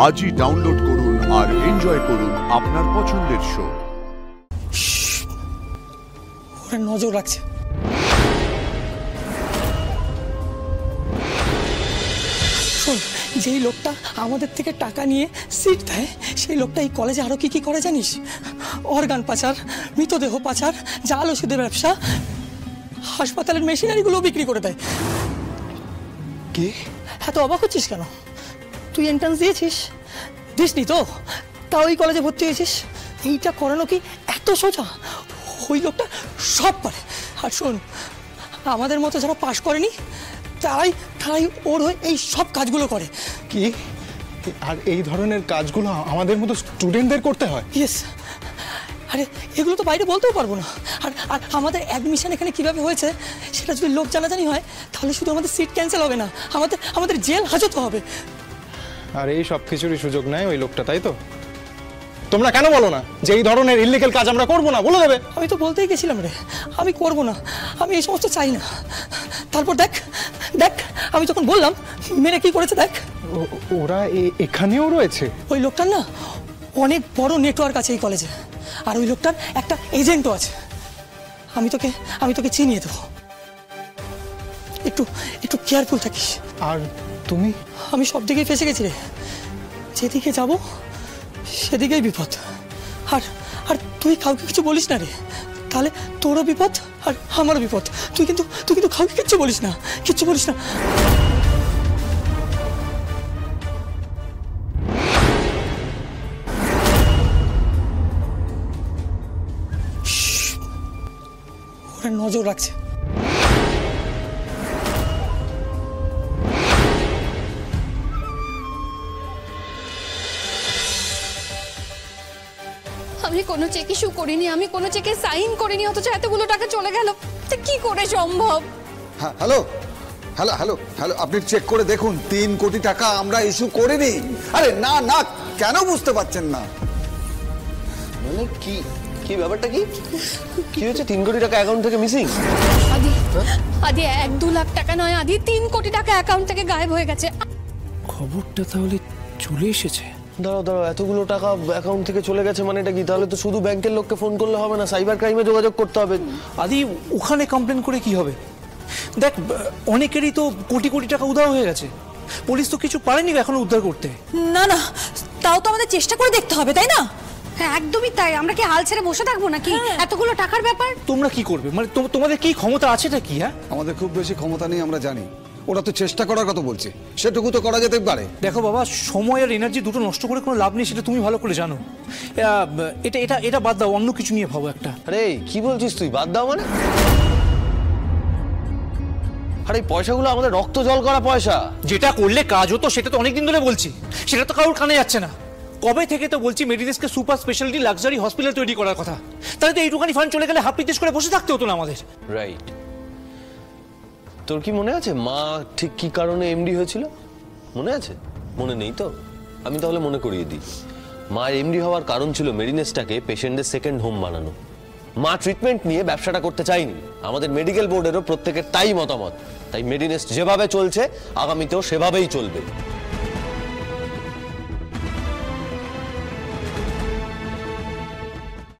আজই ডাউনলোড করুন আর এনজয় করুন আপনার পছন্দের শো। ওরা নজর রাখছে। শোন, যেই লোকটা আমাদের থেকে টাকা নিয়ে সিট দেয় সেই লোকটা এই কলেজে আরো কি কি করে জানিস? অর্গান পাচার, মৃতদেহ পাচার, জাল ওষুধের ব্যবসা, হাসপাতালের মেশিনারিগুলো বিক্রি করে দেয়। কি? এত অবাক হচ্ছিস কেন? তুই এন্ট্রান্স দিয়েছিস? দিসনি তো, তা ওই কলেজে ভর্তি হয়েছিস। এইটা করানো কি এত সোজা? ওই লোকটা সব পারে। আর শোন, আমাদের মতো যারা পাশ করেনি তারাই ওর হয়ে এই সব কাজগুলো করে। কি? আর এই ধরনের কাজগুলো আমাদের মতো স্টুডেন্টদের করতে হয়? ইয়েস। আরে এগুলো তো বাইরে বলতেও পারবো না। আর আর আমাদের অ্যাডমিশন এখানে কিভাবে হয়েছে সেটা যদি লোক জানাজানি হয় তাহলে শুধু আমাদের সিট ক্যান্সেল হবে না, আমাদের জেল হাজত হবে। আর এই সব কিছুরই সুযোগ নেয় ওই লোকটা, তাই তো? তোমরা কেন বলো না যে এই ধরনের ইল্লিগাল কাজ আমরা করবো না? বলে দেবে। আমি তো বলতেই গেছিলাম রে, আমি করবো না, আমি এই সমস্ত চাই না। তারপর দেখ দেখ আমি যখন বললাম মেরে কি করেছে দেখ। ওরা এখানেও রয়েছে? ওই লোকটার না অনেক বড় নেটওয়ার্ক আছে এই কলেজে, আর ওই লোকটার একটা এজেন্টও আছে। আমি তোকে চিনিয়ে দেবো, একটু কেয়ারফুল থাকিস। আর তুমি? আমি সব দিকেই ফেসে গেছি রে, যেদিকে যাব সেদিকেই বিপদ। আর তুই কাউকে কিছু বলিস না রে, তাহলে তোরও বিপদ আর আমারও বিপদ। তুই কিন্তু কাউকে কিচ্ছু বলিস না, কিচ্ছু বলিস না। ওরা নজর রাখছে। আমি কোনো চেক ইস্যু করিনি, আমি কোনো চেকে সাইন করিনি, অথচ এতগুলো টাকা চলে গেল। কি করে সম্ভব? হ্যালো হ্যালো হ্যালো হ্যালো, আপনি চেক করে দেখুন, 3 কোটি টাকা আমরা ইস্যু করিনি। আরে না না, কেন বুঝতে পারছেন না? মানে কি কি ব্যাপারটা কি কি হচ্ছে? 3 কোটি টাকা অ্যাকাউন্ট থেকে মিসিং। আদি 1-2 লাখ টাকা নয়, আদি 3 কোটি টাকা অ্যাকাউন্ট থেকে গায়েব হয়ে গেছে। খবরটা তাহলে চলে এসেছে? দাঁড়াও, এতগুলো টাকা অ্যাকাউন্ট থেকে চলে গেছে মানে এটা কি? তাহলে তো শুধু ব্যাংকের লোককে ফোন করলে হবে না, সাইবার ক্রাইমে যোগাযোগ করতে হবে। আদি ওখানে কমপ্লেন করে কি হবে? দেখ, অনেকেরই তো কোটি কোটি টাকা উধাও হয়ে গেছে, পুলিশ তো কিছু পারেনি এখনো উদ্ধার করতে। না না, তাও তো আমাদের চেষ্টা করে দেখতে হবে, তাই না? হ্যাঁ একদমই তাই। আমরা কি হাল ছেড়ে বসে থাকবো নাকি? এতগুলো টাকার ব্যাপার তোমরা কি করবে? মানে তোমাদের কি ক্ষমতা আছেটা কি? হ্যাঁ, আমাদের খুব বেশি ক্ষমতা নেই, আমরা জানি। ওরা তো চেষ্টা করার কথা বলছে, সেটুকু তো করা যেতে পারে। দেখো বাবা, সময় আর এনার্জি দুটো নষ্ট করে কোনো লাভ নেই, সেটা তুমি ভালো করে জানো। এটা এটা এটা বাদ দাও, অন্য কিছু নিয়ে ভাবো একটা। আরে কি বলছিস তুই? বাদ দাও মানে? আরে এই পয়সাগুলো আমাদের রক্ত জল করা পয়সা। যেটা করলে কাজ হতো সেটা তো অনেকদিন ধরে বলছি, সেটা তো কারোর কানে যাচ্ছে না। কবে থেকে তো বলছি মেডিনেসকে সুপার স্পেশালিটি লাক্সারি হসপিটাল তৈরি করার কথা। তাহলে তো এইটুখানি ফান্ড চলে গেলে হাফ পিতেশ করে বসে থাকতে হতো না আমাদের। রাইট। তোর কি মনে আছে মা ঠিক কি কারণে এমডি হয়েছিল? মনে আছে? মনে নেই তো? আমি তাহলে মনে করিয়ে দিই। মা এমডি হওয়ার কারণ ছিল মেডিনেসটাকে পেশেন্টদের সেকেন্ড হোম বানানো। মা ট্রিটমেন্ট নিয়ে ব্যবসাটা করতে চাইনি। আমাদের মেডিকেল বোর্ডেরও প্রত্যেকের তাই মতামত। তাই মেডিনেস যেভাবে চলছে আগামীতেও সেভাবেই চলবে।